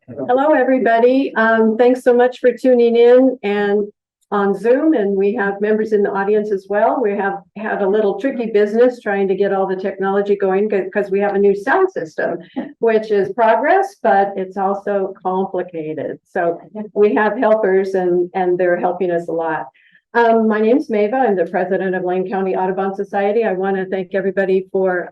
Hello, everybody. Thanks so much for tuning in and on Zoom, and we have members in the audience as well. We have had a little tricky business trying to get all the technology going because we have a new sound system, which is progress, but it's also complicated. So we have helpers and they're helping us a lot. My name's Mava. I'm the president of Lane County Audubon Society. I want to thank everybody for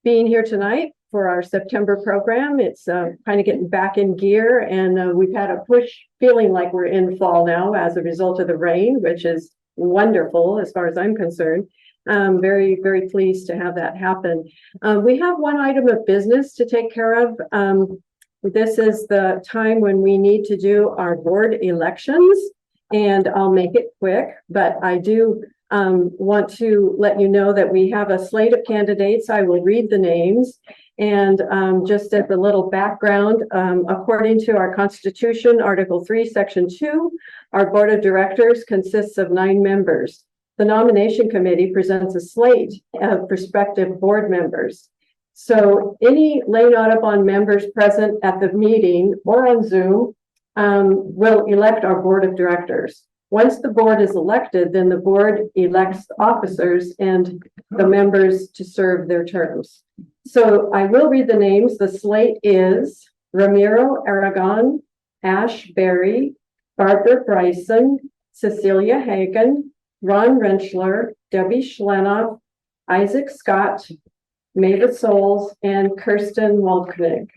being here tonight for our September program. It's kind of getting back in gear, and we've had a push feeling like we're in fall now as a result of the rain, which is wonderful as far as I'm concerned. Very, very pleased to have that happen. We have one item of business to take care of. This is the time when we need to do our board elections, and I'll make it quick, but I do want to let you know that we have a slate of candidates. I will read the names. And just as a little background, according to our Constitution, Article 3, Section 2, our board of directors consists of 9 members. The nomination committee presents a slate of prospective board members. So any Lane Audubon members present at the meeting or on Zoom will elect our board of directors. Once the board is elected, then the board elects officers and the members to serve their terms. So I will read the names. The slate is Ramiro Aragon, Ash Berry, Barbara Bryson, Cecilia Hagen, Ron Rentschler, Debbie Schlenoff, Isaac Scott, Mavis Souls, and Kirsten Waldknig.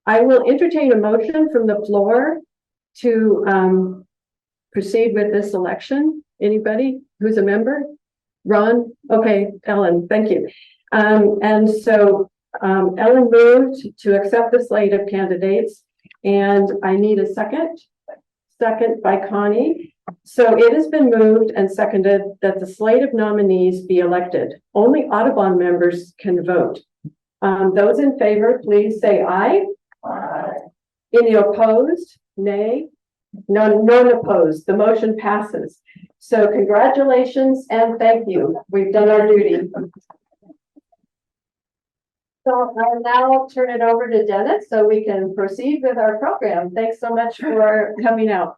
I will entertain a motion from the floor to proceed with this election. Anybody who's a member? Ron? Okay, Ellen, thank you. And so Ellen moved to accept the slate of candidates, and I need a second. Second by Connie. So it has been moved and seconded that the slate of nominees be elected. Only Audubon members can vote. Those in favor, please say aye. Aye. Any opposed? Nay. None opposed. The motion passes. So congratulations and thank you. We've done our duty. So I'll now turn it over to Dennis so we can proceed with our program. Thanks so much for coming out.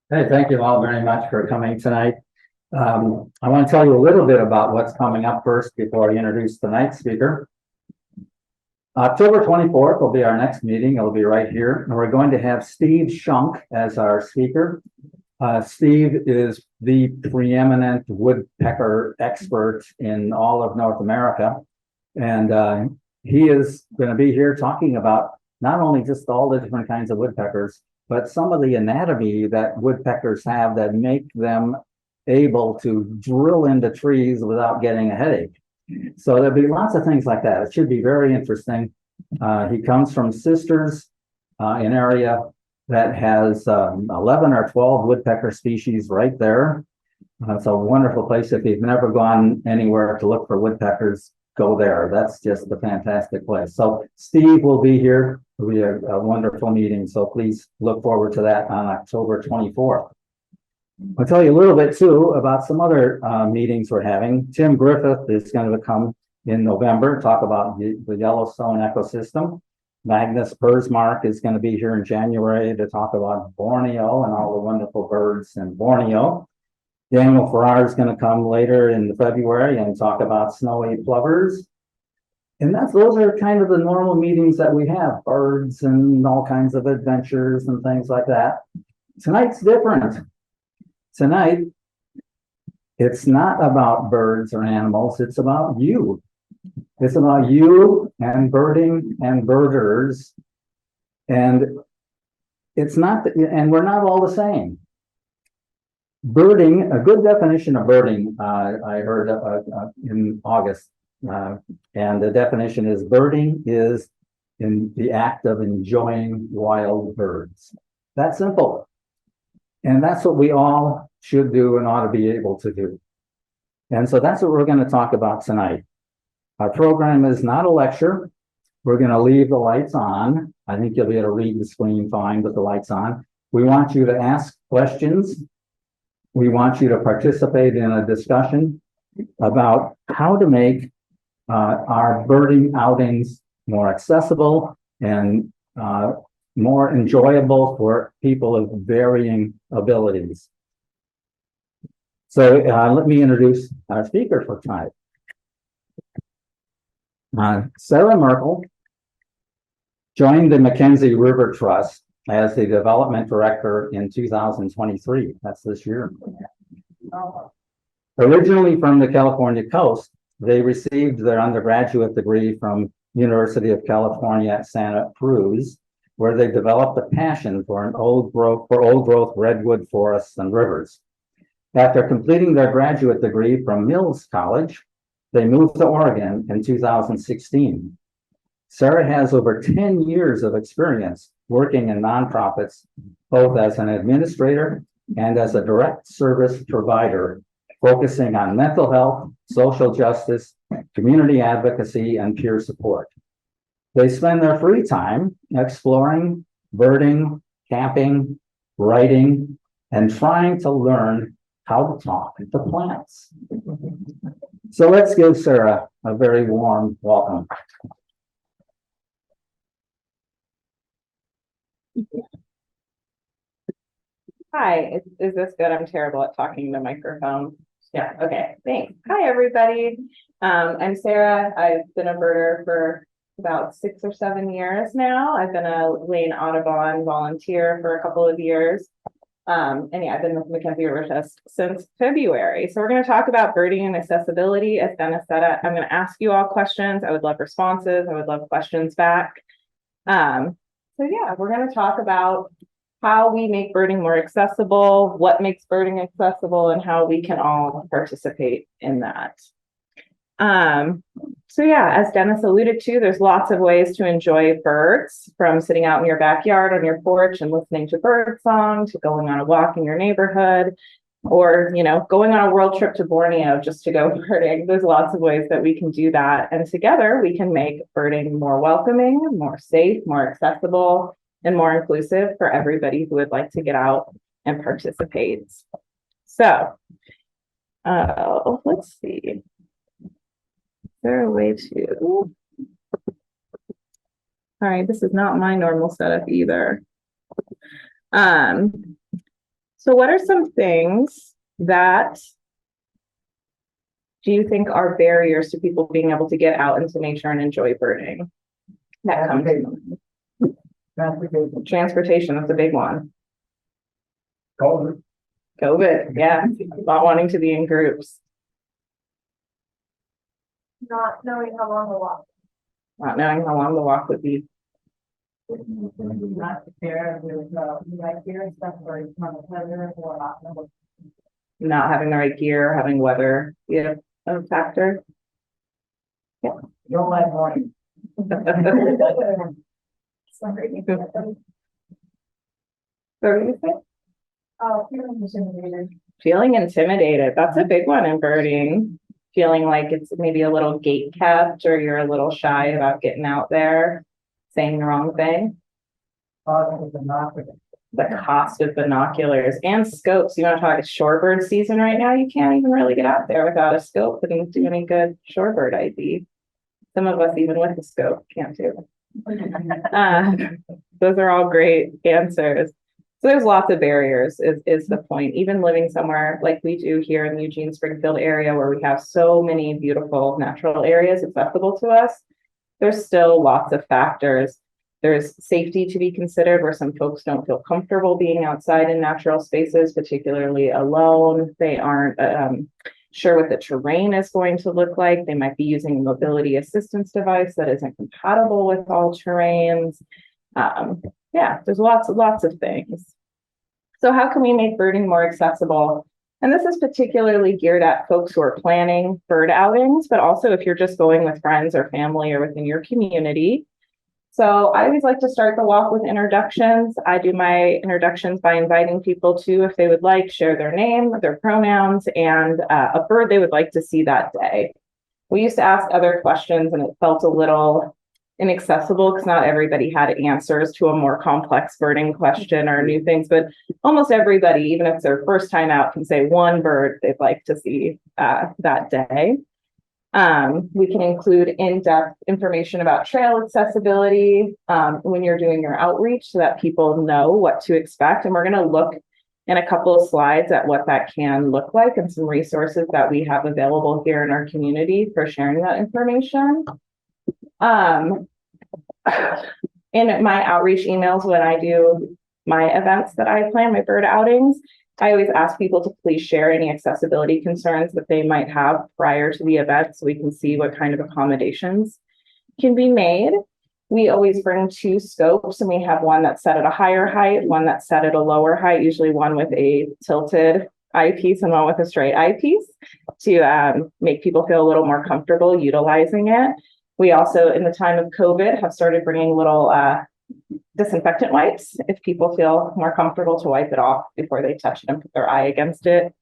Hey, thank you all very much for coming tonight. I want to tell you a little bit about what's coming up first before I introduce tonight's speaker. October 24th will be our next meeting. It'll be right here. And we're going to have Steve Shunk as our speaker. Steve is the preeminent woodpecker expert in all of North America. And he is going to be here talking about not only just all the different kinds of woodpeckers, but some of the anatomy that woodpeckers have that make them able to drill into trees without getting a headache. So there'll be lots of things like that. It should be very interesting. He comes from Sisters, an area that has 11 or 12 woodpecker species right there. It's a wonderful place. If you've never gone anywhere to look for woodpeckers, go there. That's just a fantastic place. So Steve will be here. It'll be a wonderful meeting. So please look forward to that on October 24th. I'll tell you a little bit too about some other meetings we're having. Tim Griffith is going to come in November, talk about the Yellowstone ecosystem. Magnus Persmark is going to be here in January to talk about Borneo and all the wonderful birds in Borneo. Daniel Farrar is going to come later in February and talk about snowy plovers. And those are kind of the normal meetings that we have, birds and all kinds of adventures and things like that. Tonight's different. Tonight, it's not about birds or animals, it's about you. It's about you and birding and birders. And it's not, and we're not all the same. Birding, a good definition of birding, I heard in August, and the definition is birding is in the act of enjoying wild birds. That's simple. And that's what we all should do and ought to be able to do. And so that's what we're going to talk about tonight. Our program is not a lecture. We're going to leave the lights on. I think you'll be able to read the screen fine with the lights on. We want you to ask questions. We want you to participate in a discussion about how to make our birding outings more accessible and more enjoyable for people of varying abilities. So let me introduce our speaker for tonight. Sarah Merkle joined the Mackenzie River Trust as the development director in 2023. That's this year. Originally from the California coast, they received their undergraduate degree from University of California at Santa Cruz, where they developed a passion for old growth redwood forests and rivers. After completing their graduate degree from Mills College, they moved to Oregon in 2016. Sarah has over 10 years of experience working in nonprofits, both as an administrator and as a direct service provider, focusing on mental health, social justice, community advocacy, and peer support. They spend their free time exploring, birding, camping, writing, and trying to learn how to talk to plants. So let's give Sarah a very warm welcome. Hi, is this good? I'm terrible at talking to the microphone. Yeah, okay, thanks. Hi, everybody. I'm Sarah. I've been a birder for about 6 or 7 years now. I've been a Lane Audubon volunteer for a couple of years. And yeah, I've been with Mackenzie River Trust since February. So we're going to talk about birding and accessibility. As Dennis said, I'm going to ask you all questions. I would love responses. I would love questions back. So yeah, we're going to talk about how we make birding more accessible, what makes birding accessible, and how we can all participate in that. So yeah, as Dennis alluded to, there's lots of ways to enjoy birds, from sitting out in your backyard on your porch and listening to bird song, to going on a walk in your neighborhood, or, you know, going on a world trip to Borneo just to go birding. There's lots of ways that we can do that. And together we can make birding more welcoming, more safe, more accessible, and more inclusive for everybody who would like to get out and participate. So, let's see. Is there a way to, all right, this is not my normal setup either. So what are some things that do you think are barriers to people being able to get out into nature and enjoy birding? That comes to mind. Transportation, that's a big one. COVID, yeah, not wanting to be in groups. Not knowing how long the walk. Not knowing how long the walk would be. Not there with like gear and stuff, or it's not a pleasure or not. Not having the right gear, having weather, yeah, a factor. Yeah. Don't let morning. Sorry. Feeling intimidated. Feeling intimidated. That's a big one in birding. Feeling like it's maybe a little gate kept, or you're a little shy about getting out there, saying the wrong thing. The cost of binoculars and scopes. You want to talk shorebird season right now? You can't even really get out there without a scope and do any good shorebird ID. Some of us, even with the scope, can't do it. Those are all great answers. So there's lots of barriers is the point. Even living somewhere like we do here in the Eugene Springfield area, where we have so many beautiful natural areas accessible to us, there's still lots of factors. There's safety to be considered, where some folks don't feel comfortable being outside in natural spaces, particularly alone. They aren't sure what the terrain is going to look like. They might be using a mobility assistance device that isn't compatible with all terrains. Yeah, there's lots of things. So how can we make birding more accessible? And this is particularly geared at folks who are planning bird outings, but also if you're just going with friends or family or within your community. So I always like to start the walk with introductions. I do my introductions by inviting people to, if they would like, share their name, their pronouns, and a bird they would like to see that day. We used to ask other questions and it felt a little inaccessible because not everybody had answers to a more complex birding question or new things, but almost everybody, even if it's their first time out, can say one bird they'd like to see that day. We can include in-depth information about trail accessibility when you're doing your outreach so that people know what to expect. And we're going to look in a couple of slides at what that can look like and some resources that we have available here in our community for sharing that information. In my outreach emails, when I do my events that I plan, my bird outings, I always ask people to please share any accessibility concerns that they might have prior to the event so we can see what kind of accommodations can be made. We always bring 2 scopes, and we have one that's set at a higher height, one that's set at a lower height, usually one with a tilted eyepiece and one with a straight eyepiece to make people feel a little more comfortable utilizing it. We also, in the time of COVID, have started bringing little disinfectant wipes if people feel more comfortable to wipe it off before they touch it and put their eye against it.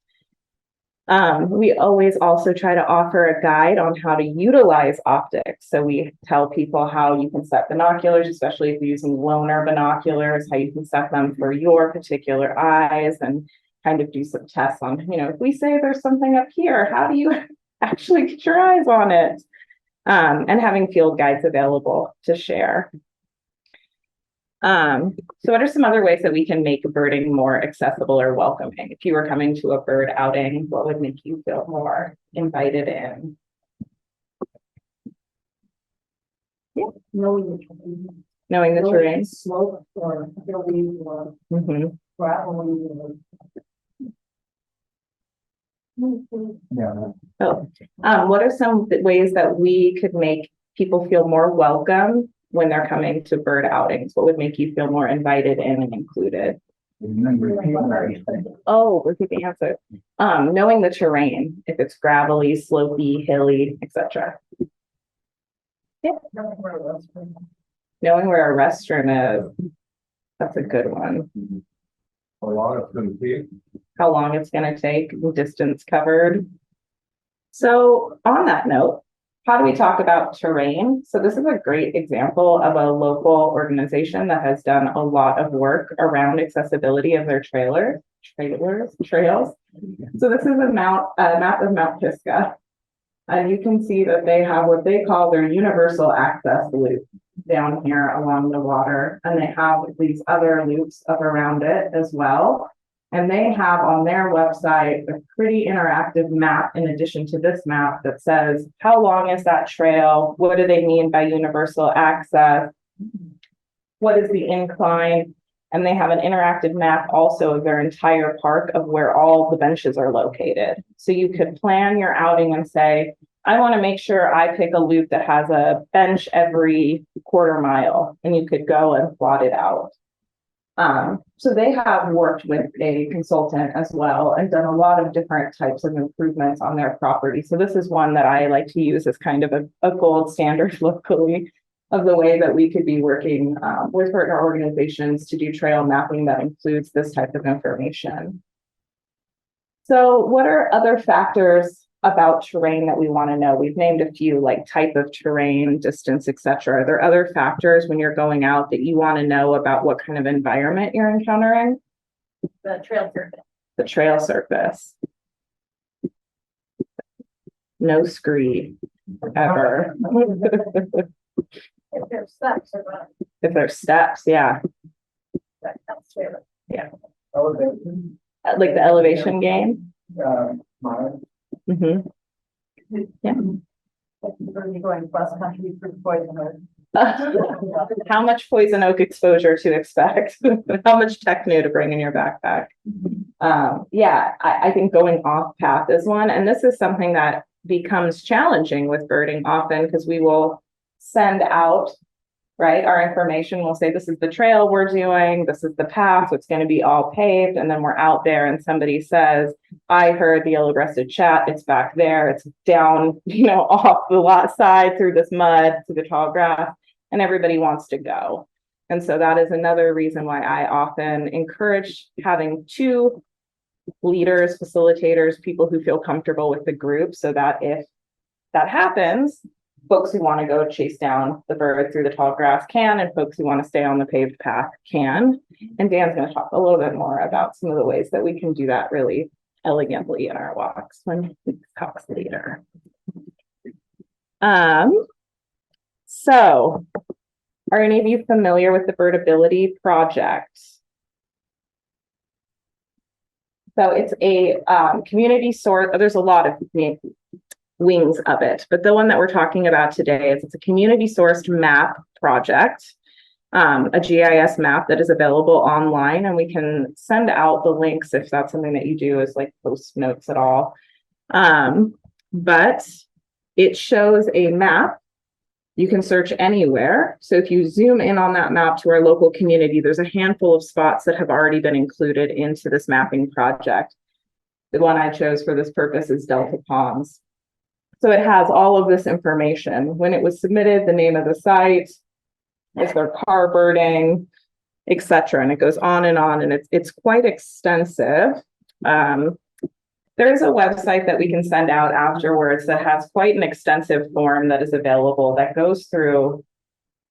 We always also try to offer a guide on how to utilize optics. So we tell people how you can set binoculars, especially if you're using loaner binoculars, how you can set them for your particular eyes and kind of do some tests on, if we say there's something up here, how do you actually get your eyes on it? And having field guides available to share. So what are some other ways that we can make birding more accessible or welcoming? If you were coming to a bird outing, what would make you feel more invited in? Yeah. Knowing the terrain. Slope or hilly or gravelly. What are some ways that we could make people feel more welcome when they're coming to bird outings? What would make you feel more invited in and included? Oh, repeat the answer. Knowing the terrain, if it's gravelly, slopey, hilly, etc. Yeah. Knowing where a restroom is. That's a good one. How long it's going to take? How long it's going to take, distance covered. So on that note, how do we talk about terrain? So this is a great example of a local organization that has done a lot of work around accessibility of their trails. So this is a map of Mount Pisgah. And you can see that they have what they call their universal access loop down here along the water. And they have these other loops up around it as well. And they have on their website a pretty interactive map in addition to this map that says, how long is that trail? What do they mean by universal access? What is the incline? And they have an interactive map also of their entire park of where all the benches are located. So you could plan your outing and say, I want to make sure I pick a loop that has a bench every quarter mile, and you could go and plot it out. So they have worked with a consultant as well and done a lot of different types of improvements on their property. So this is one that I like to use as kind of a gold standard locally of the way that we could be working with partner organizations to do trail mapping that includes this type of information. So what are other factors about terrain that we want to know? We've named a few, like type of terrain, distance, etc. Are there other factors when you're going out that you want to know about what kind of environment you're encountering? The trail surface. The trail surface. No scree ever. If there's steps, If there's steps, yeah. that counts too. Yeah. Elevation. Like the elevation game. Mine. Yeah. If you're going cross country through poison How much poison oak exposure to expect? How much techno to bring in your backpack? Yeah, I think going off path is one. And this is something that becomes challenging with birding often because we will send out, right, our information. We'll say, this is the trail we're doing. This is the path. It's going to be all paved. And then we're out there and somebody says, I heard the yellow-breasted chat. It's back there. It's down, off the lot side through this mud to the tall grass. And everybody wants to go. And so that is another reason why I often encourage having 2 leaders, facilitators, people who feel comfortable with the group so that if that happens, folks who want to go chase down the bird through the tall grass can, and folks who want to stay on the paved path can. And Dan's going to talk a little bit more about some of the ways that we can do that really elegantly in our walks when he talks later. So are any of you familiar with the Birdability project? So it's a community source. There's a lot of wings of it, but the one that we're talking about today is it's a community sourced map project, a GIS map that is available online, and we can send out the links if that's something that you do as like post notes at all. But it shows a map. You can search anywhere. So if you zoom in on that map to our local community, there's a handful of spots that have already been included into this mapping project. The one I chose for this purpose is Delta Ponds. So it has all of this information. When it was submitted, the name of the site, if they're car birding, etc. And it goes on, and it's quite extensive. There is a website that we can send out afterwards that has quite an extensive form that is available that goes through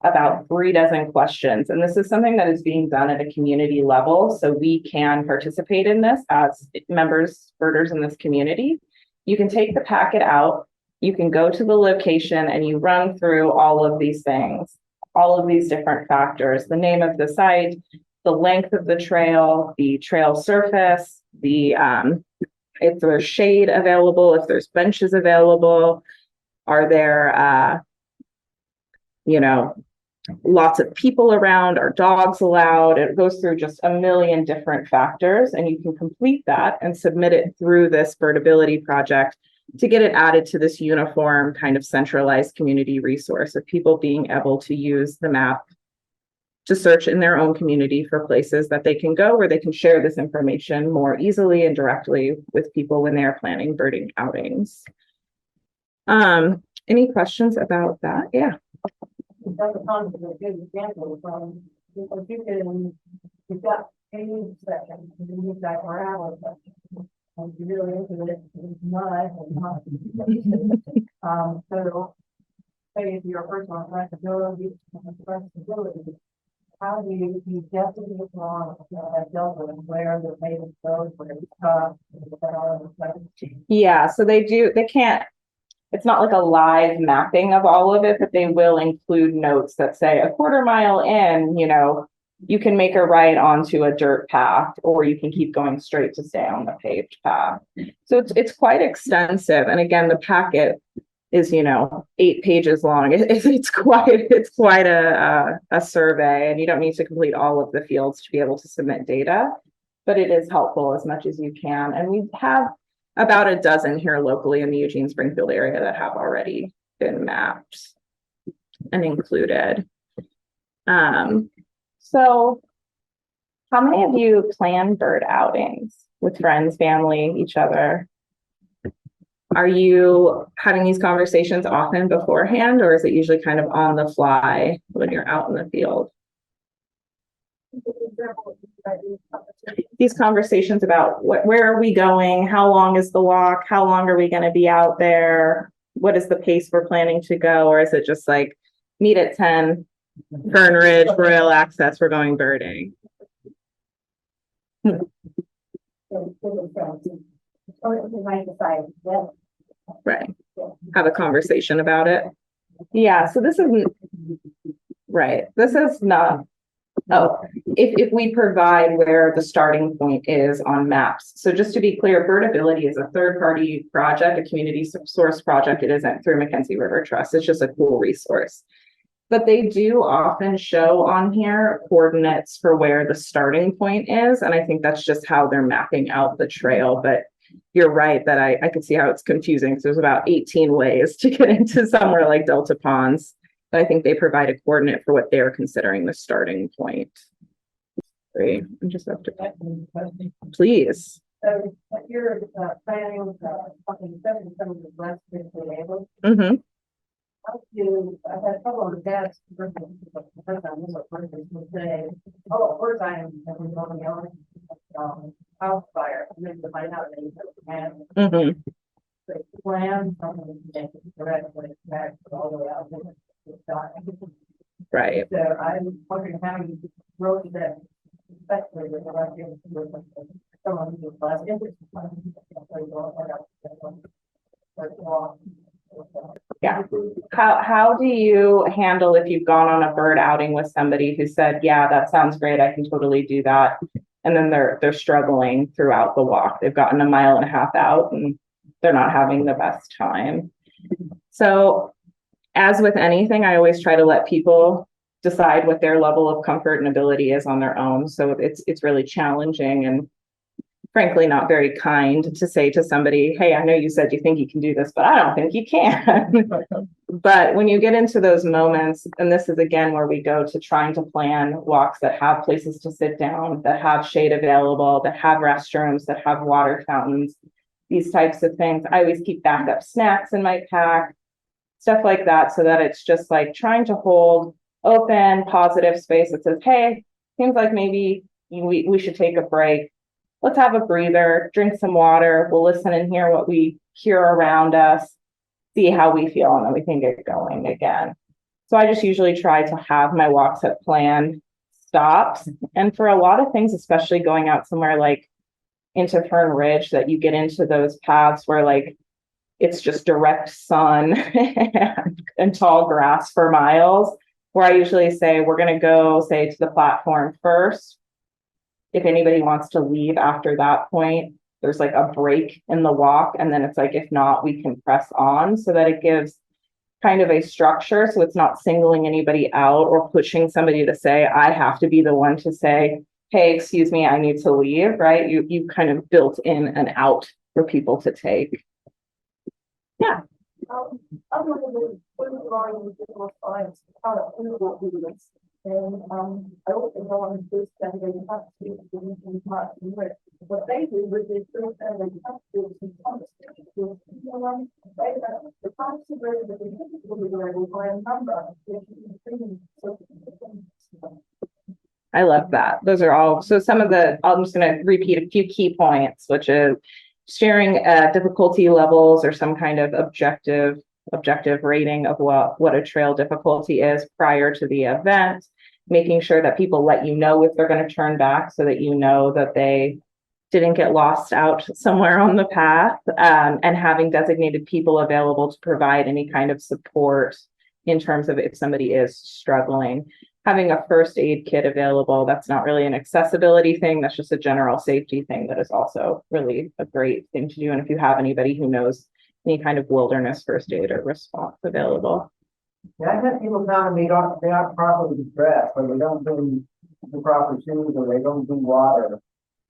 about 36 questions. And this is something that is being done at a community level. So we can participate in this as members, birders in this community. You can take the packet out, you can go to the location and you run through all of these things, all of these different factors, the name of the site, the length of the trail surface, if there's shade available, if there's benches available, are there, lots of people around, are dogs allowed? It goes through just a million different factors, and you can complete that and submit it through this Birdability project to get it added to this uniform kind of centralized community resource of people being able to use the map to search in their own community for places that they can go where they can share this information more easily and directly with people when they're planning birding outings. Any questions about that? Yeah. That's a good example from, because you've got any section, you've got gravel section, and you're really into it, it's mud and mud. So say if you're a person on flexibility, how do you definitely get wrong that Delta and where the native goes, where it's tough, Yeah, so they can't, it's not like a live mapping of all of it, but they will include notes that say a quarter mile in, you can make a right onto a dirt path, or you can keep going straight to stay on the paved path. So it's quite extensive. And again, the packet is 8 pages long. It's quite a survey, and you don't need to complete all of the fields to be able to submit data, but it is helpful as much as you can. And we have about a dozen here locally in the Eugene Springfield area that have already been mapped and included. So how many of you plan bird outings with friends, family, each other? Are you having these conversations often beforehand, or is it usually kind of on the fly when you're out in the field? These conversations about where are we going? How long is the walk? How long are we going to be out there? What is the pace we're planning to go? Or is it just like meet at 10, Fern Ridge, Royal Access, we're going birding? Right. Have a conversation about it. Yeah, so this isn't right. This is not. Oh, if we provide where the starting point is on maps. So just to be clear, Birdability is a third-party project, a community source project. It isn't through Mackenzie River Trust. It's just a cool resource. But they do often show on here coordinates for where the starting point is. And I think that's just how they're mapping out the trail. But you're right that I could see how it's confusing. So there's about 18 ways to get into somewhere like Delta Ponds. But I think they provide a coordinate for what they're considering the starting point. Great. I'm just up to please. So if you're planning fucking some of the less able. Mm-hmm. I've had a couple of dads say, oh, first I'm going on house fire, and then to find out Mm-hmm. plan something correctly back all the way out. Right. So I'm wondering how you wrote that, especially with someone who's less interested. Yeah. How do you handle if you've gone on a bird outing with somebody who said, yeah, that sounds great, I can totally do that. And then they're struggling throughout the walk. They've gotten a mile and a half out and they're not having the best time. So as with anything, I always try to let people decide what their level of comfort and ability is on their own. So it's really challenging and frankly not very kind to say to somebody, hey, I know you said you think you can do this, but I don't think you can. But when you get into those moments, and this is again where we go to trying to plan walks that have places to sit down, that have shade available, that have restrooms, that have water fountains, these types of things. I always keep backup snacks in my pack, stuff like that, so that it's just like trying to hold open, positive space that says, hey, seems like maybe we should take a break. Let's have a breather, drink some water. We'll listen and hear what we hear around us, see how we feel, and then we can get going again. So I just usually try to have my walks at planned stops. And for a lot of things, especially going out somewhere like into Fern Ridge, that you get into those paths where like it's just direct sun and tall grass for miles, where I usually say, we're going to go, say, to the platform first. If anybody wants to leave after that point, there's like a break in the walk. And then it's like, if not, we can press on, so that it gives kind of a structure. So it's not singling anybody out or pushing somebody to say, I have to be the one to say, hey, excuse me, I need to leave, right? You kind of built in an out for people to take. Yeah. I'm going to with different clients, what we do this. And I also know on this that they have to what they do with this group and they have to do the possibility that they will be able to find a number. I love that. Those are all, so some of the, I'm just going to repeat a few key points, which is sharing difficulty levels or some kind of objective rating of what a trail difficulty is prior to the event, making sure that people let you know if they're going to turn back, so that you know that they didn't get lost out somewhere on the path, and having designated people available to provide any kind of support in terms of if somebody is struggling. Having a first aid kit available, that's not really an accessibility thing, that's just a general safety thing that is also really a great thing to do. And if you have anybody who knows any kind of wilderness first aid or response available. Yeah, I've had people telling me they're not properly dressed, or they don't do the proper shoes, or they don't do water.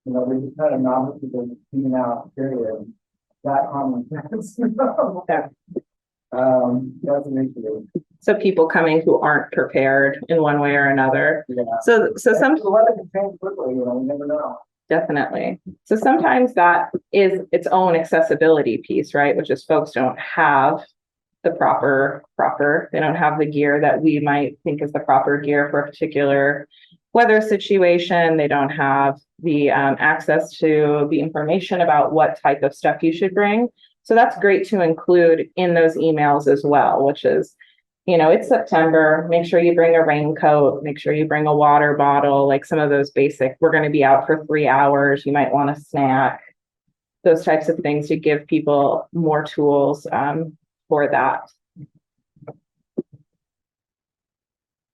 You know, they just kind of novice to the clean out period. That common sense. Yeah. That's an issue. So people coming who aren't prepared in one way or another. Yeah. So some The weather can change quickly, you know, you never know. definitely. So sometimes that is its own accessibility piece, right? Which is folks don't have the proper, they don't have the gear that we might think is the proper gear for a particular weather situation. They don't have the access to the information about what type of stuff you should bring. So that's great to include in those emails as well, which is, you know, it's September, make sure you bring a raincoat, make sure you bring a water bottle, like some of those basic, we're going to be out for 3 hours, you might want a snack, those types of things to give people more tools for that.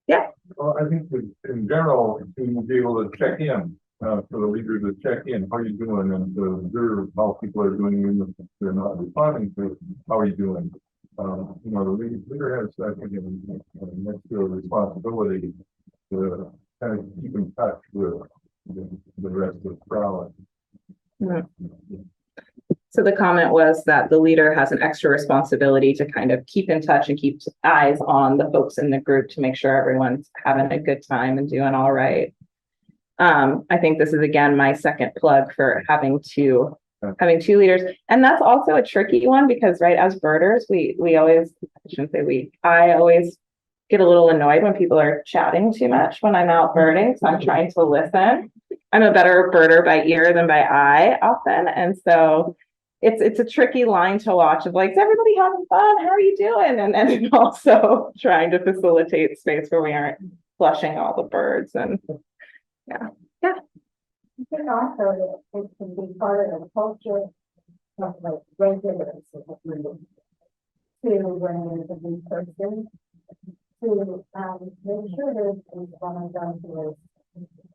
Yeah. Well, I think that in general, to be able to check in, for the leader to check in, how are you doing, and to observe how people are doing, even if they're not responding to how are you doing. You know, the leader has, I think, next to a responsibility to kind of keep in touch with the rest of the crowd. Mm-hmm. So the comment was that the leader has an extra responsibility to kind of keep in touch and keep eyes on the folks in the group to make sure everyone's having a good time and doing all right. I think this is again my second plug for having two leaders, and that's also a tricky one because, right, as birders, we always, I shouldn't say I always get a little annoyed when people are chatting too much when I'm out birding, so I'm trying to listen. I'm a better birder by ear than by eye often, and so it's a tricky line to watch of like, is everybody having fun? How are you doing? And also trying to facilitate space where we aren't flushing all the birds and yeah. You can also, it can be part of the culture of like regulars. to bring in a new person to, make sure that it's one of them to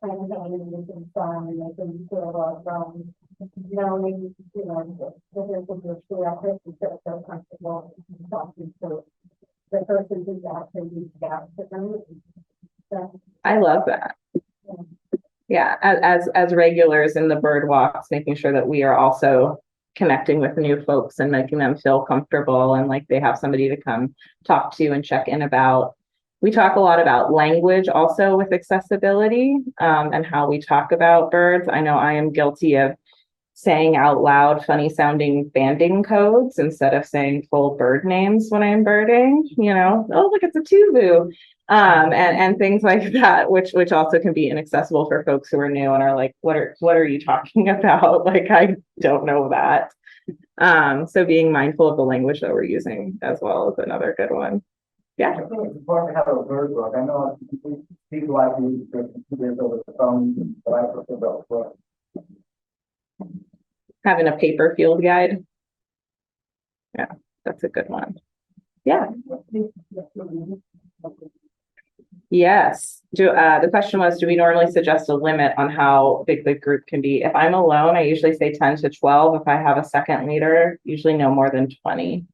kind of making fun and making feel knowing, you know, that there's a good feel, I think you feel so comfortable talking to the person who's actually reached out to them. So, I love that. Yeah, as regulars in the bird walks, making sure that we are also connecting with new folks and making them feel comfortable and like they have somebody to come talk to and check in about. We talk a lot about language also with accessibility, and how we talk about birds. I know I am guilty of saying out loud funny sounding banding codes instead of saying full bird names when I'm birding, you know, oh, look, it's a tubu. And things like that, which also can be inaccessible for folks who are new and are like, what are you talking about? Like, I don't know that. So being mindful of the language that we're using as well is another good one. Yeah. I think it's important to have a bird book. I know people like to use their computers over the phone, but I prefer the book. Having a paper field guide. Yeah, that's a good one. Yeah. Yes. The question was, do we normally suggest a limit on how big the group can be? If I'm alone, I usually say 10 to 12. If I have a second leader, usually no more than 20.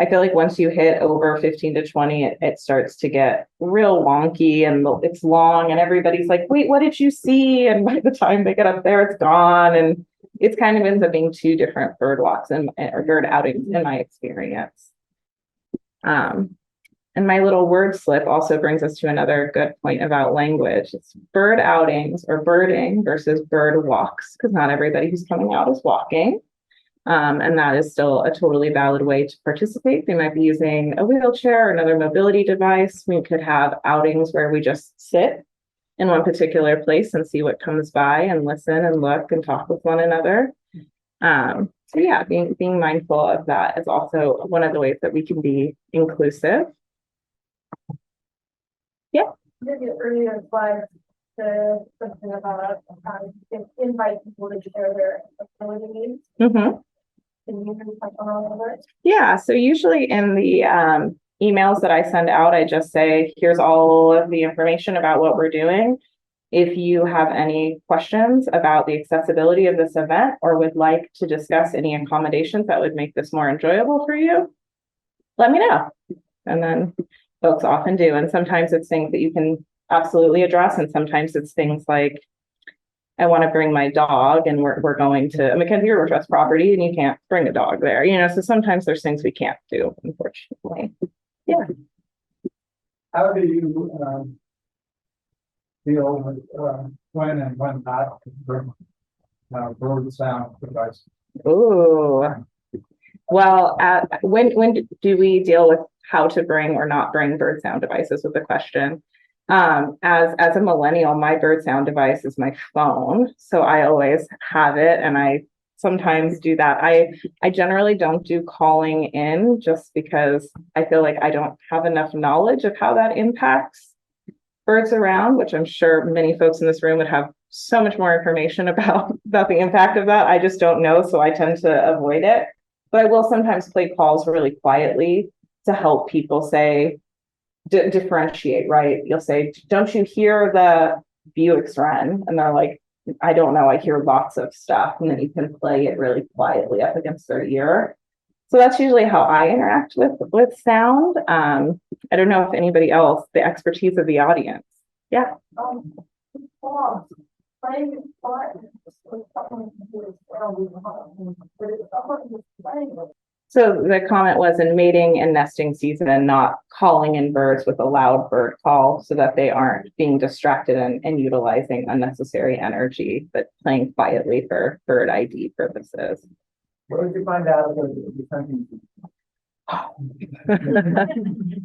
I feel like once you hit over 15 to 20, it starts to get real wonky and it's long and everybody's like, wait, what did you see? And by the time they get up there, it's gone. And it kind of ends up being two different bird walks or bird outings in my experience. And my little word slip also brings us to another good point about language. It's bird outings or birding versus bird walks, because not everybody who's coming out is walking. And that is still a totally valid way to participate. They might be using a wheelchair or another mobility device. We could have outings where we just sit in one particular place and see what comes by and listen and look and talk with one another. So yeah, being mindful of that is also one of the ways that we can be inclusive. Yeah. maybe earlier slides, something about invite people to share their abilities. Mm-hmm. Can you touch on all of it? Yeah, so usually in the emails that I send out, I just say, here's all of the information about what we're doing. If you have any questions about the accessibility of this event or would like to discuss any accommodations that would make this more enjoyable for you, let me know. And then folks often do. And sometimes it's things that you can absolutely address. And sometimes it's things like, I want to bring my dog and we're going to a Mackenzie River Trust property and you can't bring a dog there, you know, so sometimes there's things we can't do, unfortunately. Yeah. How do you deal with when and when not to bring bird sound devices? Ooh. Well, when do we deal with how to bring or not bring bird sound devices with the question? As a millennial, my bird sound device is my phone. So I always have it and I sometimes do that. I generally don't do calling in just because I feel like I don't have enough knowledge of how that impacts birds around, which I'm sure many folks in this room would have so much more information about the impact of that. I just don't know, so I tend to avoid it. But I will sometimes play calls really quietly to help people say, differentiate, right? You'll say, don't you hear the Buick's wren? And they're like, I don't know, I hear lots of stuff. And then you can play it really quietly up against their ear. So that's usually how I interact with sound. I don't know if anybody else, the expertise of the audience. Yeah. Playing spot with someone who is but it's someone who's playing. So the comment was in mating and nesting season and not calling in birds with a loud bird call so that they aren't being distracted and utilizing unnecessary energy, but playing quietly for bird ID purposes. What did you find out about the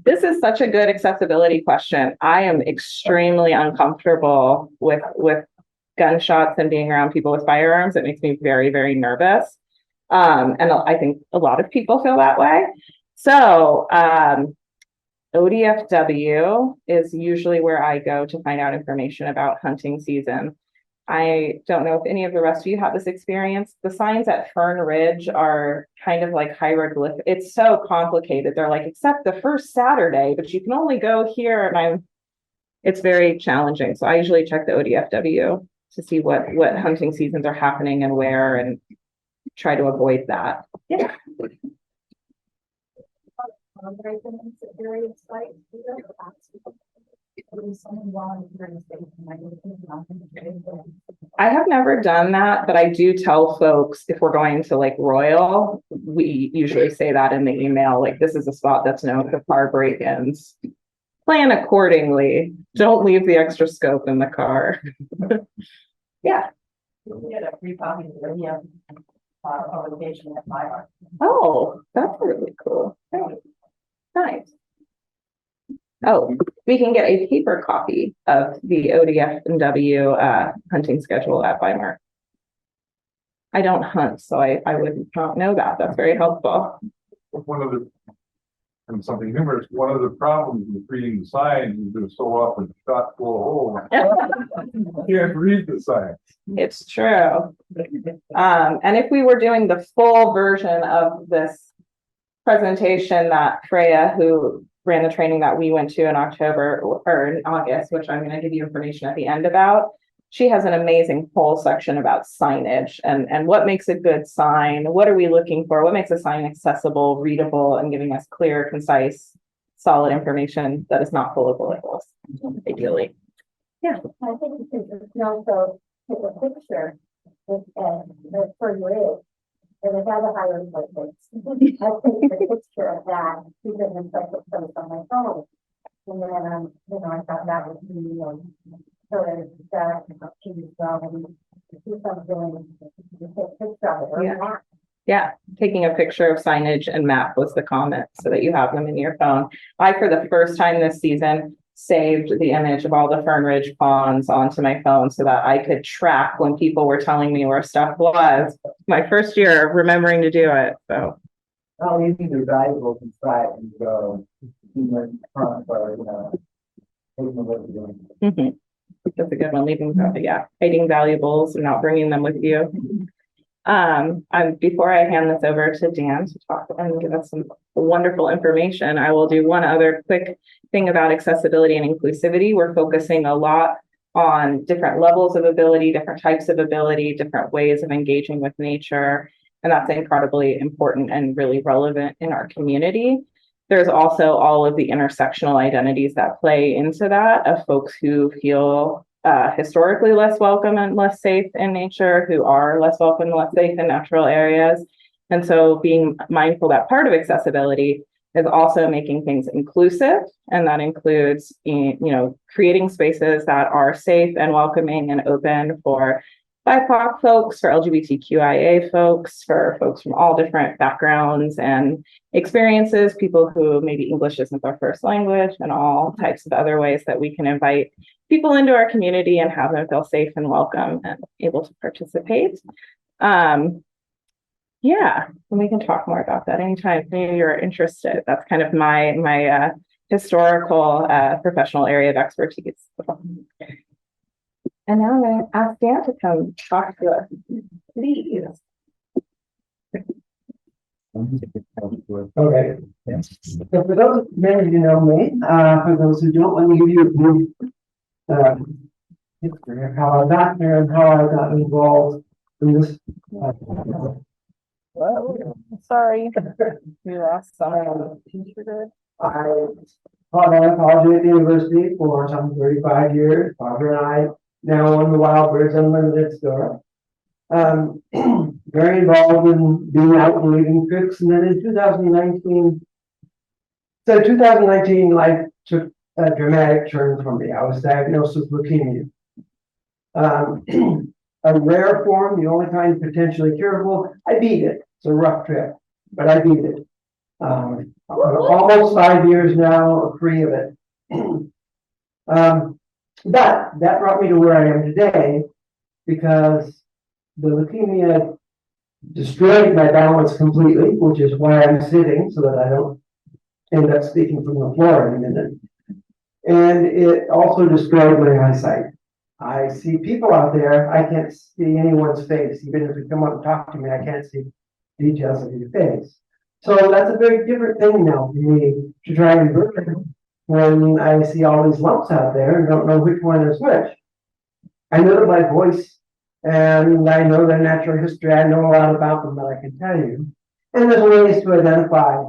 This is such a good accessibility question. I am extremely uncomfortable with gunshots and being around people with firearms. It makes me very, very nervous. And I think a lot of people feel that way. So ODFW is usually where I go to find out information about hunting season. I don't know if any of the rest of you have this experience. The signs at Fern Ridge are kind of like hieroglyphic. It's so complicated. They're like, except the first Saturday, but you can only go here. And it's very challenging. So I usually check the ODFW to see what hunting seasons are happening and where, and try to avoid that. Yeah. I have never done that, but I do tell folks if we're going to like Royal, we usually say that in the email, like this is a spot that's known for car break-ins. Plan accordingly. Don't leave the extra scope in the car. Yeah. We had a free copy of the publication at my art. Oh, that's really cool. Nice. Oh, we can get a paper copy of the ODFW hunting schedule at Weimar. I don't hunt, so I would not know that. That's very helpful. One of the, and something humorous, one of the problems with reading the signs is they're so often shot full of holes. You can't read the signs. It's true. And if we were doing the full version of this presentation that Freya, who ran the training that we went to in October or in August, which I'm going to give you information at the end about, she has an amazing whole section about signage and what makes a good sign. What are we looking for? What makes a sign accessible, readable, and giving us clear, concise, solid information that is not full of bullet holes, ideally. I think you can also take a picture with the for you is, and it has a higher place. I take a picture of that, keep it in such a place on my phone. And then, I thought that would be, so that she's do something, you take a picture of it. Or Yeah. not. Yeah, taking a picture of signage and map was the comment so that you have them in your phone. I, for the first time this season, saved the image of all the Fern Ridge ponds onto my phone so that I could track when people were telling me where stuff was. My first year of remembering to do it, so. How easy they're valuable to try and go, even front, or, taking a look at them. Mhm. That's a good one, hiding valuables and not bringing them with you. Before I hand this over to Dan to talk and give us some wonderful information, I will do one other quick thing about accessibility and inclusivity. We're focusing a lot on different levels of ability, different types of ability, different ways of engaging with nature, and that's incredibly important and really relevant in our community. There's also all of the intersectional identities that play into that of folks who feel historically less welcome and less safe in nature, who are less welcome and less safe in natural areas. And so being mindful that part of accessibility is also making things inclusive. And that includes, creating spaces that are safe and welcoming and open for BIPOC folks, for LGBTQIA folks, for folks from all different backgrounds and experiences, people who maybe English isn't their first language, and all types of other ways that we can invite people into our community and have them feel safe and welcome and able to participate. Yeah, and we can talk more about that anytime you're interested. That's kind of my historical professional area of expertise. And now I'm going to ask Dan to come talk to us, please. Okay. So for those, many of you know me, for those who don't, let me give you a brief history of how I got there and how I got involved in this. Whoa, sorry. We lost someone. I taught anthropology at the university for some 35 years. Barbara and I now own the Wild Birds Unlimited store. Very involved in being out and leading trips. And then in 2019, life took a dramatic turn for me. I was diagnosed with leukemia. A rare form, the only kind potentially curable. I beat it. It's a rough trip, but I beat it. Almost 5 years now, free of it. But that brought me to where I am today, because the leukemia destroyed my balance completely, which is why I'm sitting, so that I don't end up speaking from the floor in a minute. And it also destroyed my eyesight. I see people out there, I can't see anyone's face. Even if you come up and talk to me, I can't see details of your face. So that's a very different thing now for me to try and bird when I see all these lumps out there and don't know which one is which. I know my voice and I know their natural history. I know a lot about them that I can tell you. And there's ways to identify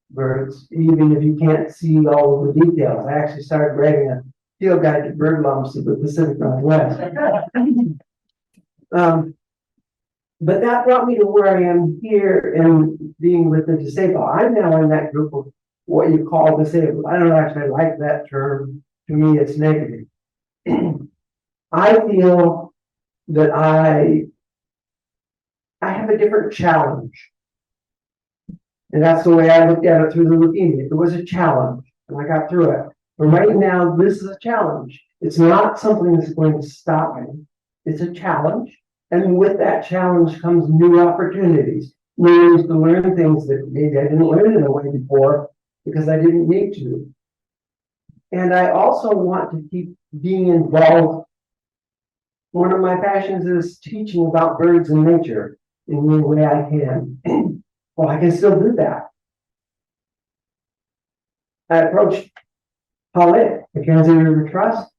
birds, even if you can't see all of the details. I actually started writing a field guide to bird lumps of the Pacific Northwest. But that brought me to where I am here in being with the disabled. I'm now in that group of what you call disabled. I don't actually like that term. To me, it's negative. I feel that I have a different challenge. And that's the way I looked at it through the leukemia. It was a challenge, and I got through it. But right now, this is a challenge. It's not something that's going to stop me. It's a challenge. And with that challenge comes new opportunities, new ways to learn things that maybe I didn't learn in a way before because I didn't need to. And I also want to keep being involved. One of my passions is teaching about birds and nature in any way I can. Well, I can still do that. I approached Paulette, the Kansas River Trust,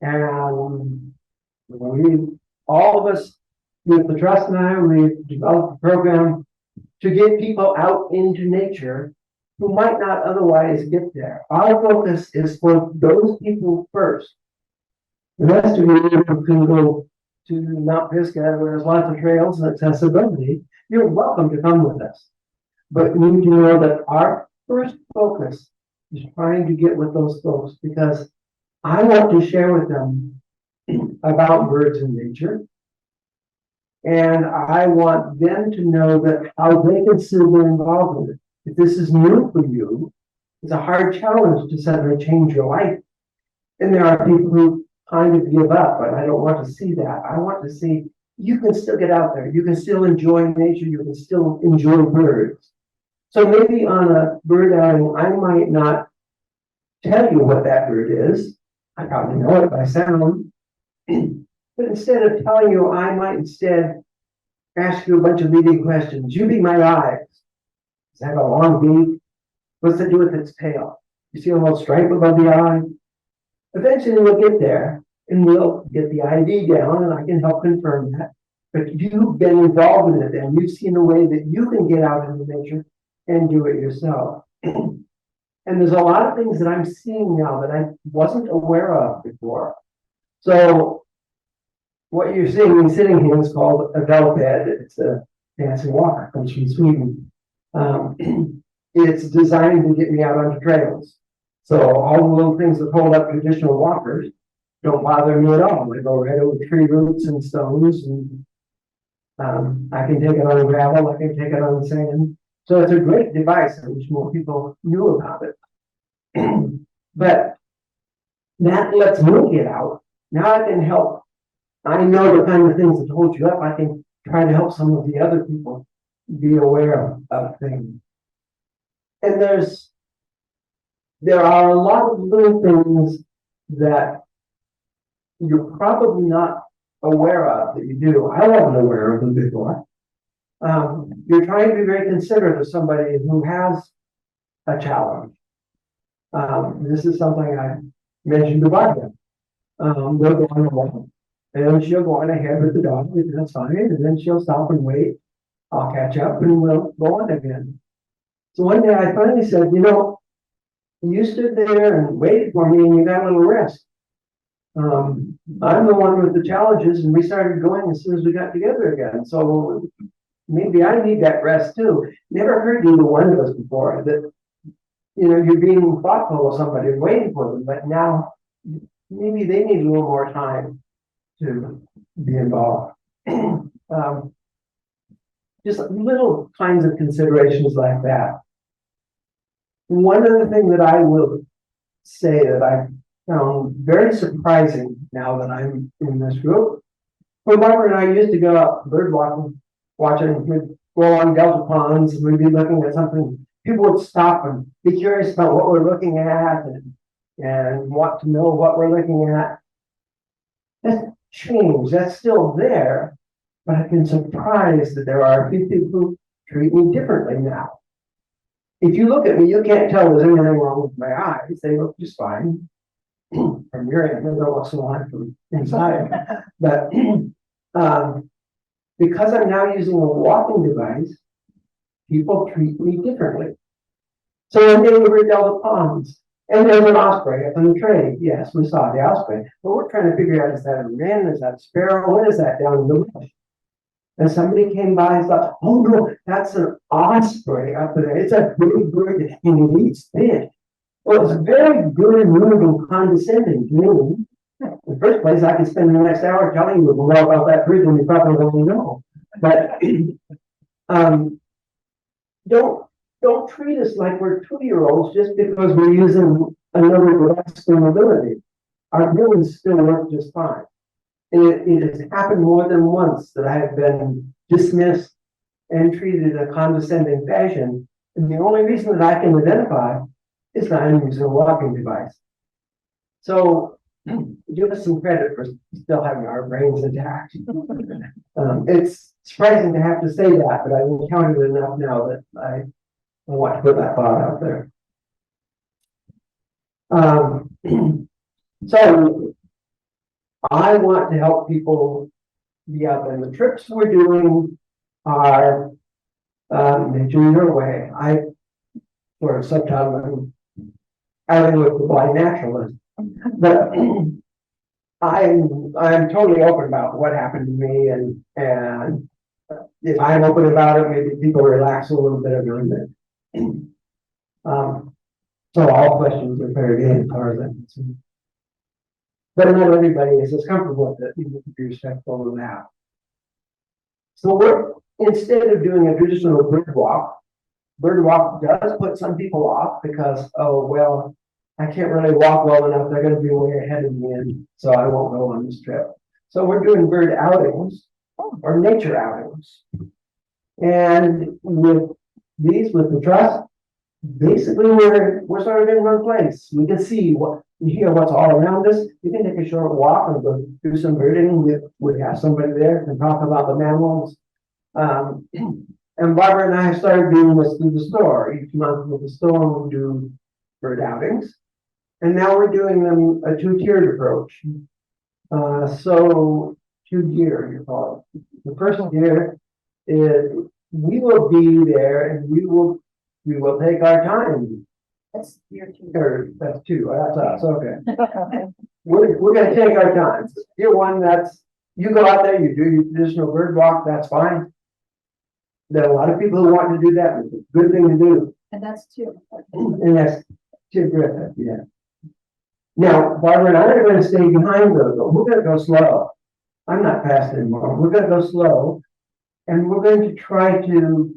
and all of us, with the trust and I, we developed a program to get people out into nature who might not otherwise get there. Our focus is for those people first. The rest of you can go to Mount Pisgah, where there's lots of trails and accessibility. You're welcome to come with us. But you need to know that our first focus is trying to get with those folks because I want to share with them about birds and nature. And I want them to know that how they can still be involved in it. If this is new for you, it's a hard challenge to suddenly change your life. And there are people who kind of give up, but I don't want to see that. I want to see you can still get out there. You can still enjoy nature. You can still enjoy birds. So maybe on a bird outing, I might not tell you what that bird is. I probably know it by sound. But instead of telling you, I might instead ask you a bunch of leading questions. You be my eyes. Does it have a long beak? What's it do with its tail? You see a little stripe above the eye? Eventually we'll get there and we'll get the ID down and I can help confirm that. But you've been involved in it and you've seen a way that you can get out into nature and do it yourself. And there's a lot of things that I'm seeing now that I wasn't aware of before. So what you're seeing me sitting here is called a veloped. It's a dancing walker, comes from Sweden. It's designed to get me out onto trails. So all the little things that hold up traditional walkers don't bother me at all. They go right over tree roots and stones, and I can take it on gravel, I can take it on sand. So it's a great device. I wish more people knew about it. But that lets me get out. Now I can help. I know the kind of things that hold you up. I can try to help some of the other people be aware of things. And there are a lot of little things that you're probably not aware of that you do. I wasn't aware of them before. You're trying to be very considerate of somebody who has a challenge. This is something I mentioned to Barbara. They'll go on a walk, and she'll go on ahead with the dog, and that's fine, and then she'll stop and wait. I'll catch up, and we'll go on again. So one day I finally said, you know, you stood there and waited for me, and you got a little rest. I'm the one with the challenges, and we started going as soon as we got together again. So maybe I need that rest too. Never heard either one of us before that, you know, you're being thoughtful of somebody and waiting for them, but now maybe they need a little more time to be involved. Just little kinds of considerations like that. One other thing that I will say that I found very surprising now that I'm in this group. When Barbara and I used to go out bird watching, we'd go on delta ponds and we'd be looking at something. People would stop and be curious about what we're looking at and want to know what we're looking at. change. That's still there, but I've been surprised that there are a few people who treat me differently now. If you look at me, you can't tell there's anything wrong with my eyes. They look just fine. From your end, they don't look so hard from inside. But because I'm now using a walking device, people treat me differently. So I'm getting rid of the ponds. And there's an osprey up in the tree. Yes, we saw the osprey. But we're trying to figure out, is that a wren? Is that a sparrow? What is that down in the bush? And somebody came by and thought, oh no, that's an osprey up there. It's a big bird and it eats fish. Well, it's very good and rude and condescending to me. In the first place, I could spend the next hour telling you more about that bird than you probably already know. But don't treat us like we're 2-year-olds just because we're using another device for mobility. Our humans still work just fine. And it has happened more than once that I have been dismissed and treated in a condescending fashion. And the only reason that I can identify is that I'm using a walking device. So give us some credit for still having our brains intact. It's surprising to have to say that, but I've encountered it enough now that I want to put that thought out there. So I want to help people be out there. The trips we're doing are Nature Your Way. For a subtitle, outing with the blind naturalist. But I'm totally open about what happened to me, and if I'm open about it, maybe people relax a little bit around it. So all questions are fair game as far as I'm concerned. But not everybody is as comfortable with it. You need to be respectful of that. So instead of doing a traditional bird walk does put some people off because, oh, well, I can't really walk well enough. They're going to be way ahead of me, and so I won't go on this trip. So we're doing bird outings or nature outings. And with the trust, basically we're sort of in one place. We can see hear what's all around us. You can take a short walk and go do some birding. We have somebody there and talk about the mammals. And Barbara and I have started doing this through the store. Each month with the store, we do bird outings. And now we're doing them a 2-tiered approach. So 2-tier, you call it. The first tier is we will be there and we will take our time. That's year 2. Or that's 2. That's us. Okay. We're going to take our time. Year 1, you go out there, you do your traditional bird walk. That's fine. There are a lot of people who want to do that. It's a good thing to do. And that's 2. And that's Tim Griffith, yeah. Now, Barbara and I are going to stay behind those. We're going to go slow. I'm not fast anymore. We're going to go slow. And we're going to try to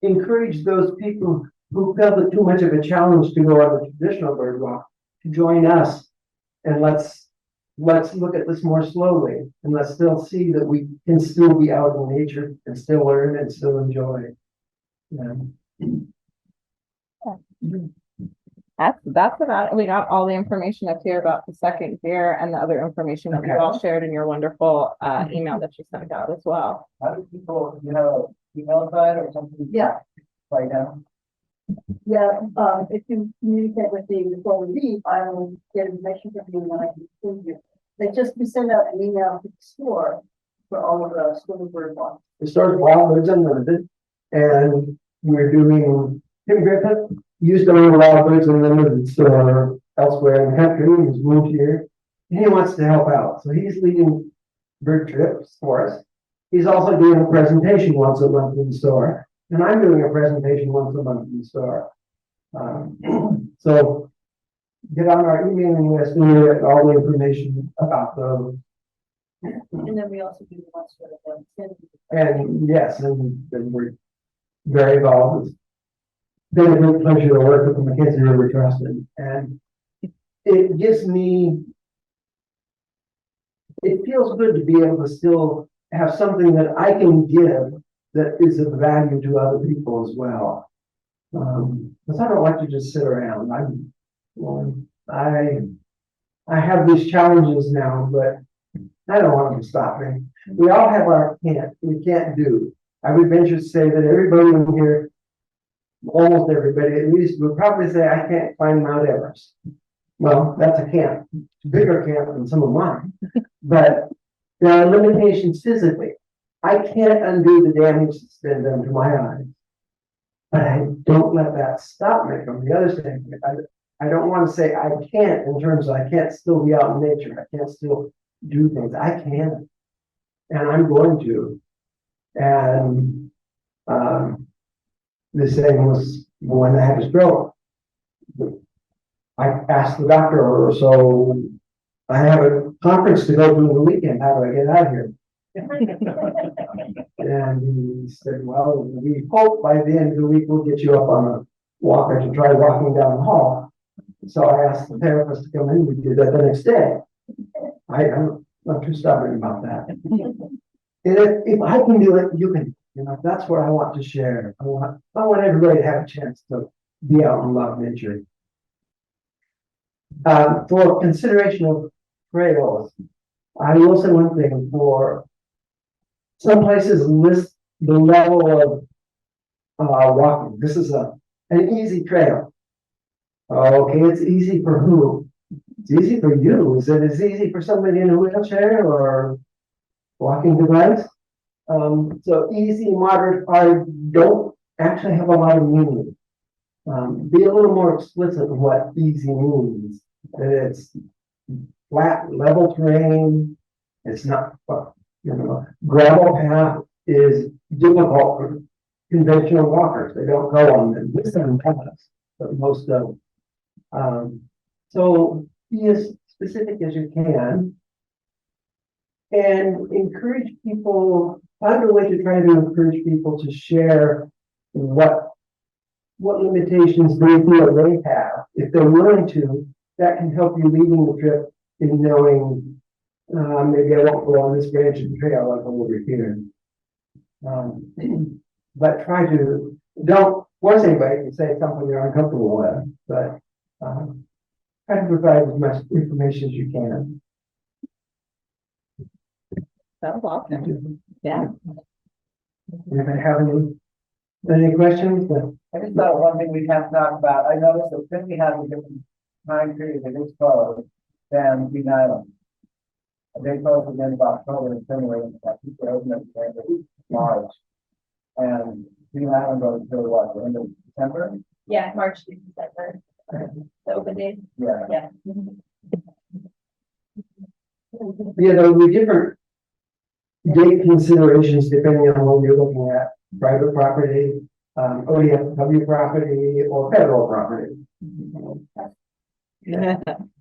encourage those people who felt it too much of a challenge to go on the traditional bird walk to join us. And let's look at this more slowly. And let's still see that we can still be out in nature and still learn and still enjoy. That's about it. We got all the information up here about the second year and the other information that you all shared in your wonderful email that you sent out as well. How do people, email side or something? Yeah. Right now. Yeah, if you communicate with me before we leave, I will get information from you when I can send you. We send out an email to the store for all of the school bird walks. The store's Wild Birds Unlimited, and we're doing Tim Griffith used to own Wild Birds Unlimited store elsewhere in the country. He's moved here, and he wants to help out. So he's leading bird trips for us. He's also doing a presentation once a month in the store, and I'm doing a presentation once a month in the store. So get on our emailing list and you get all the information about those. And then we also do the ones for the And yes, and we're very involved. It's been a great pleasure to work with the Mackenzie River Trust, and it gives me, it feels good to be able to still have something that I can give that is of value to other people as well. Because I don't like to just sit around. I have these challenges now, but I don't want them to stop me. We all have our we can't do. I would venture to say that everybody in here, almost everybody at least, would probably say, I can't climb Mount Everest. Well, that's a camp, it's a bigger camp than some of mine, but there are limitations physically. I can't undo the damage that's been done to my eyes. But I don't let that stop me from the other thing. I don't want to say I can't in terms of I can't still be out in nature. I can't still do things. I can. And I'm going to. And the same was when I had a stroke. I asked the doctor, so I have a conference to go to in the weekend. How do I get out of here? And he said, well, we hope by the end of the week we'll get you up on a walker to try walking down the hall. So I asked the therapist to come in. We did that the next day. I'm not too stubborn about that. And if I can do it, you can. You know, that's what I want to share. I want everybody to have a chance to be out and love nature. For consideration of trails, I will say one thing. For some places list the level of walking. This is an easy trail. Okay, it's easy for who? It's easy for you. Is it as easy for somebody in a wheelchair or walking device? So easy, moderate, hard don't actually have a lot of meaning. Be a little more explicit in what easy means. It's flat, level terrain. It's not, gravel path is difficult for conventional walkers. They don't go on them. This is paths, but most don't. So be as specific as you can and encourage people, find a way to try to encourage people to share what limitations they feel they have. If they're willing to, that can help you leading the trip in knowing maybe I won't go on this branch of the trail, I'll go over here. But try to, don't force anybody to say something they're uncomfortable with, but try to provide as much information as you can. That was awesome. Yeah. Anybody have any questions? I just thought one thing we have to talk about, I noticed that Cindy has a different time period that it's closed than Green Island. They closed at the end of October and similar, I think they opened at the end of March. And Green Island goes until what, the end of December? Yeah, March to December, the open days. Yeah. Yeah. Yeah, there will be different date considerations depending on what you're looking at, private property, ODFW property, or federal property.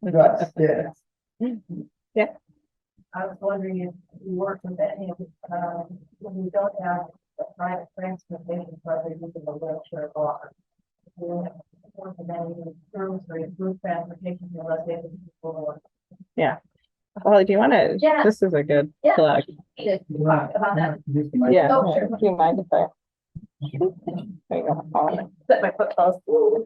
But, yeah. I was wondering if you work with any of, when you don't have a private transportation, whether you can a wheelchair walker. You have to manage terms for group transportation unless they have people. Yeah. Well, do you want to? Yeah. This is a good Yeah. plug. Talk about that. Yeah. Oh, sure. Do you mind if I? There you go. Set my foot close. Oh.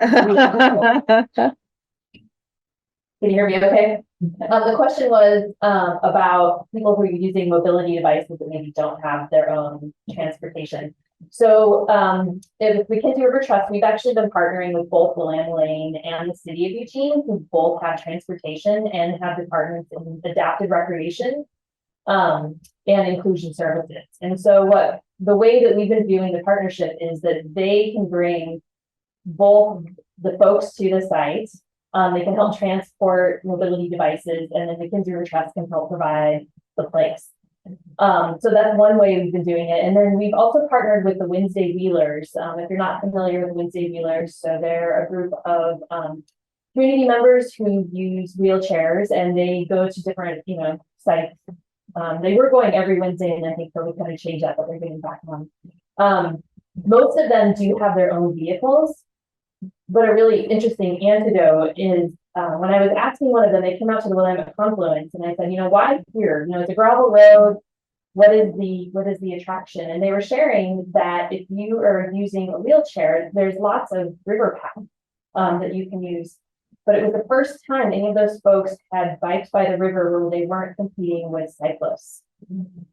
Can you hear me okay? The question was about people who are using mobility devices that maybe don't have their own transportation. So if we Kinsey River Trust, we've actually been partnering with both the Land Lane and the City of Eugene, who both have transportation and have departments in adaptive recreation and inclusion services. And so the way that we've been viewing the partnership is that they can bring both the folks to the site. They can help transport mobility devices, and then the Kinsey River Trust can help provide the place. So that's one way we've been doing it. And then we've also partnered with the Wednesday Wheelers. If you're not familiar with the Wednesday Wheelers, so they're a group of community members who use wheelchairs, and they go to different, sites. They were going every Wednesday, and I think they'll kind of change that, but they're getting back on. Most of them do have their own vehicles. But a really interesting antidote is when I was asking one of them, they came out to the Willamette Confluence, and I said, why here? It's a gravel road. What is the attraction? And they were sharing that if you are using a wheelchair, there's lots of river paths that you can use but it was the first time any of those folks had biked by the river where they weren't competing with cyclists.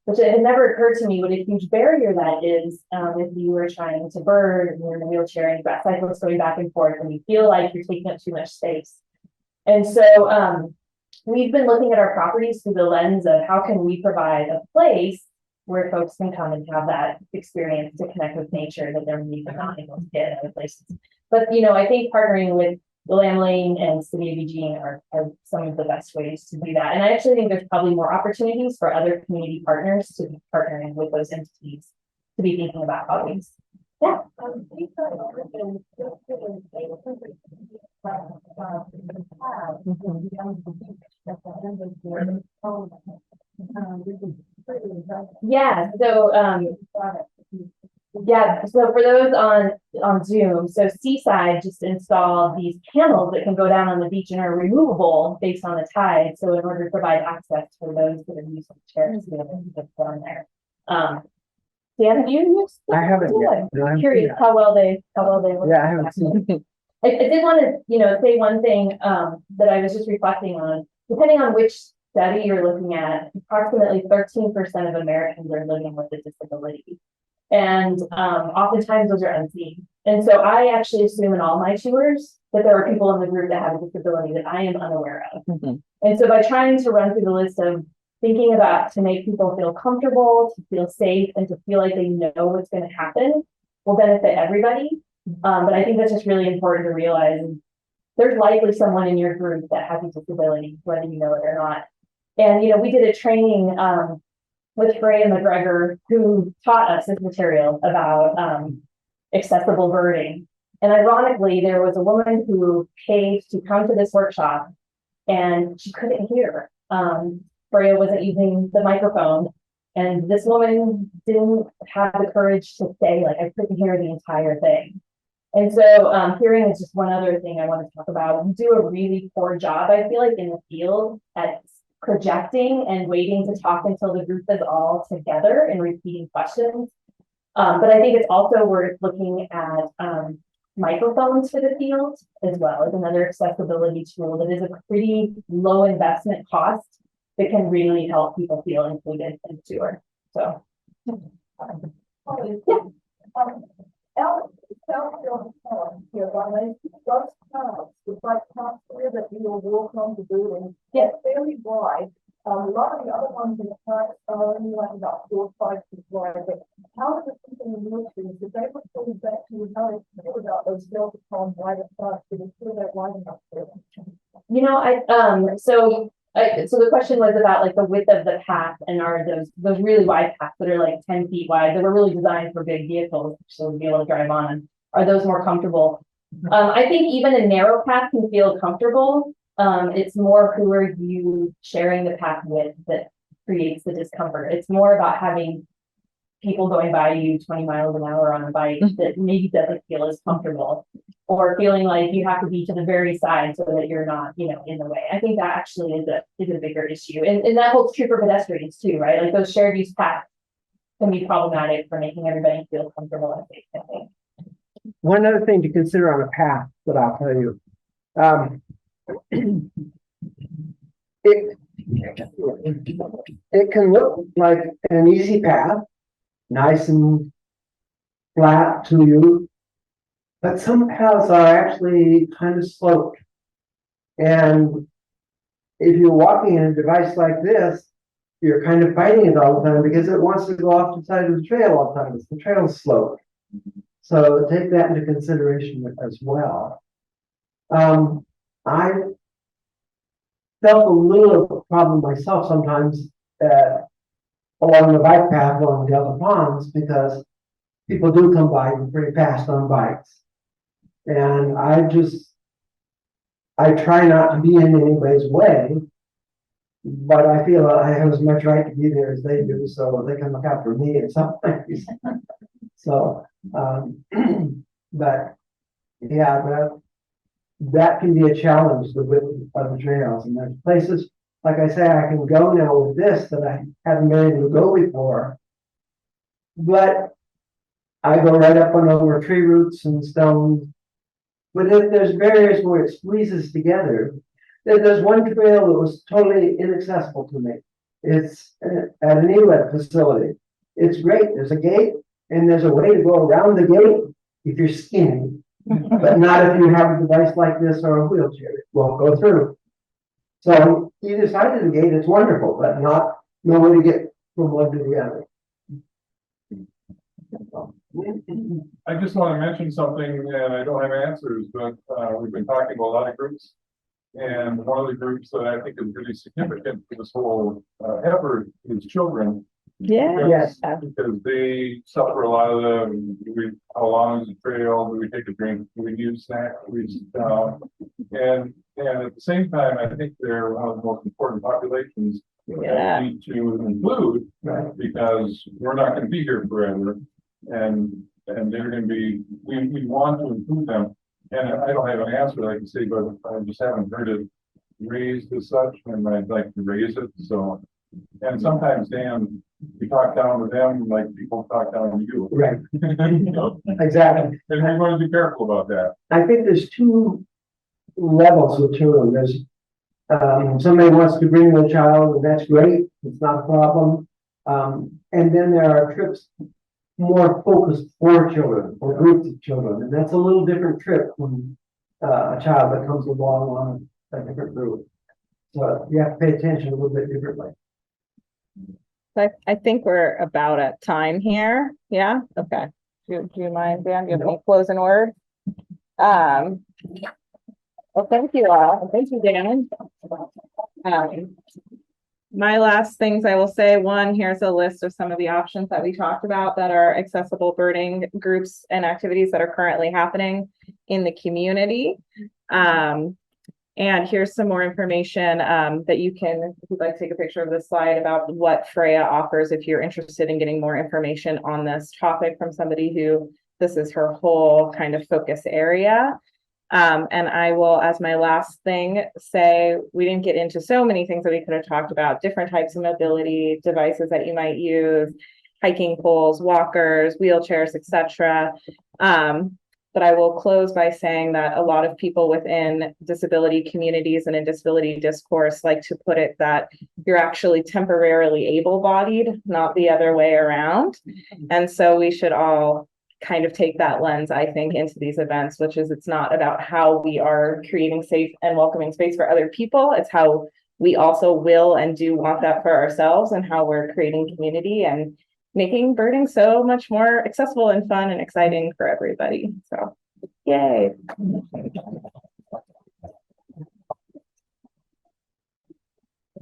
Which it had never occurred to me what a huge barrier that is, if you were trying to bird and you're in a wheelchair and you've got cyclists going back and forth and you feel like you're taking up too much space. And so we've been looking at our properties through the lens of how can we provide a place where folks can come and have that experience to connect with nature that they're maybe not able to get in other places. But, you know, I think partnering with the Lamb Lane and City of Eugene are some of the best ways to do that. And I actually think there's probably more opportunities for other community partners to be partnering with those entities to be thinking about hobbies. Yeah. Yeah, so for those on Zoom, so Seaside just installed these panels that can go down on the beach and are removable based on the tide. So in order to provide access for those that are using chairs to be able to get down there. Dan, have you used? I haven't yet. No, I'm curious how well they look. Yeah, I haven't seen it. I did want to, say one thing that I was just reflecting on. Depending on which study you're looking at, approximately 13% of Americans are living with a disability. And oftentimes those are unseen. And so I actually assume in all my tours that there are people in the group that have a disability that I am unaware of. And so by trying to run through the list of thinking about to make people feel comfortable, to feel safe, and to feel like they know what's going to happen will benefit everybody. But I think that's just really important to realize. There's likely someone in your group that has a disability, whether you know it or not. And, we did a training with Freya McGregor, who taught us this material about accessible birding. And ironically, there was a woman who paid to come to this workshop and she couldn't hear. Freya wasn't using the microphone. And this woman didn't have the courage to say, like, I couldn't hear the entire thing. And so hearing is just one other thing I want to talk about. We do a really poor job, I feel like, in the field at projecting and waiting to talk until the group is all together and repeating questions. But I think it's also worth looking at microphones for the field as well as another accessibility tool that is a pretty low investment cost that can really help people feel included in the tour. So, that you will walk on the building. Yeah, fairly wide. A lot of the other ones in the park are only like about 4 or 5 feet wide. But how is it something in military? Did they were going back to how they feel about those delta palm wide parks? Did it feel that wide enough for them? So the question was about like the width of the path, and are those really wide paths that are like 10 feet wide that were really designed for big vehicles so to be able to drive on, are those more comfortable? I think even a narrow path can feel comfortable. It's more who are you sharing the path with that creates the discomfort. It's more about having people going by you 20 miles an hour on a bike that maybe doesn't feel as comfortable, or feeling like you have to be to the very side so that you're not, in the way. I think that actually is a bigger issue. And that holds true for pedestrians too, right? Like those shared use paths can be problematic for making everybody feel comfortable and safe, I think. One other thing to consider on a path that I'll tell you. It can look like an easy path, nice and flat to you, but some paths are actually kind of sloped. And if you're walking in a device like this, you're kind of fighting it all the time because it wants to go off the side of the trail all the time. The trail's sloped. So take that into consideration as well. I felt a little problem myself sometimes along the bike path along the other ponds because people do come by pretty fast on bikes. And I try not to be in anybody's way, but I feel I have as much right to be there as they do, so they can look out for me in some ways. So, but yeah, that can be a challenge, the width of the trails. And there's places, like I say, I can go now with this that I haven't been able to go before. But I go right up and over tree roots and stones But if there's barriers where it squeezes together, there's one trail that was totally inaccessible to me. It's at an ELED facility. It's great. There's a gate and there's a way to go around the gate if you're skinny, but not if you have a device like this or a wheelchair. It won't go through. So either side of the gate, it's wonderful, but no way to get from one to the other. I just want to mention something, and I don't have answers, but we've been talking to a lot of groups. And one of the groups that I think is really significant for this whole effort is children. Yeah. Yes. Because they suffer a lot of how long is the trail? Do we take a drink? Do we use snacks? Do we sit down? And at the same time, I think they're one of the most important populations that we need to include, because we're not going to be here forever. And they're going to be, we want to include them. And I don't have an answer that I can say, but I just haven't heard it raised as such, and I'd like to raise it. So, and sometimes, Dan, you talk down to them like people talk down to you. Right. You know? Exactly. And we want to be careful about that. I think there's two levels of children. There's somebody wants to bring their child, and that's great. It's not a problem. And then there are trips more focused for children or groups of children, and that's a little different trip from a child that comes along on a different group. So you have to pay attention a little bit differently. I think we're about at time here. Yeah, okay. Do you mind, Dan? Do you have any closing words? Well, thank you all. Thank you, Dan. My last things I will say, one, here's a list of some of the options that we talked about that are accessible birding groups and activities that are currently happening in the community. And here's some more information that you can, if you'd like to take a picture of this slide, about what Freya offers if you're interested in getting more information on this topic from somebody who this is her whole kind of focus area. And I will, as my last thing, say we didn't get into so many things that we could have talked about, different types of mobility devices that you might use, hiking poles, walkers, wheelchairs, etc. But I will close by saying that a lot of people within disability communities and in disability discourse like to put it that you're actually temporarily able-bodied, not the other way around. And so we should all kind of take that lens, I think, into these events, which is it's not about how we are creating safe and welcoming space for other people. It's how we also will and do want that for ourselves, and how we're creating community and making birding so much more accessible and fun and exciting for everybody. So, yay.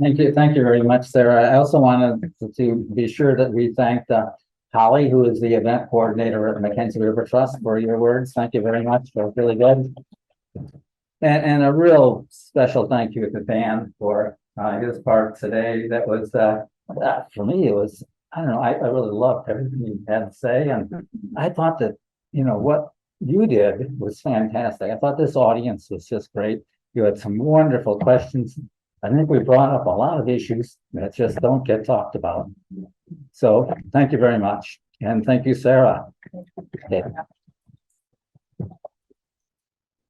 Thank you very much, Sarah. I also wanted to be sure that we thanked Holly, who is the event coordinator at Mackenzie River Trust, for your words. Thank you very much. That was really good. And a real special thank you to Dan for his part today. That was, for me, it was, I don't know, I really loved everything you had to say. And I thought that, you know, what you did was fantastic. I thought this audience was just great. You had some wonderful questions. I think we brought up a lot of issues that just don't get talked about. So thank you very much. And thank you, Sarah. Okay.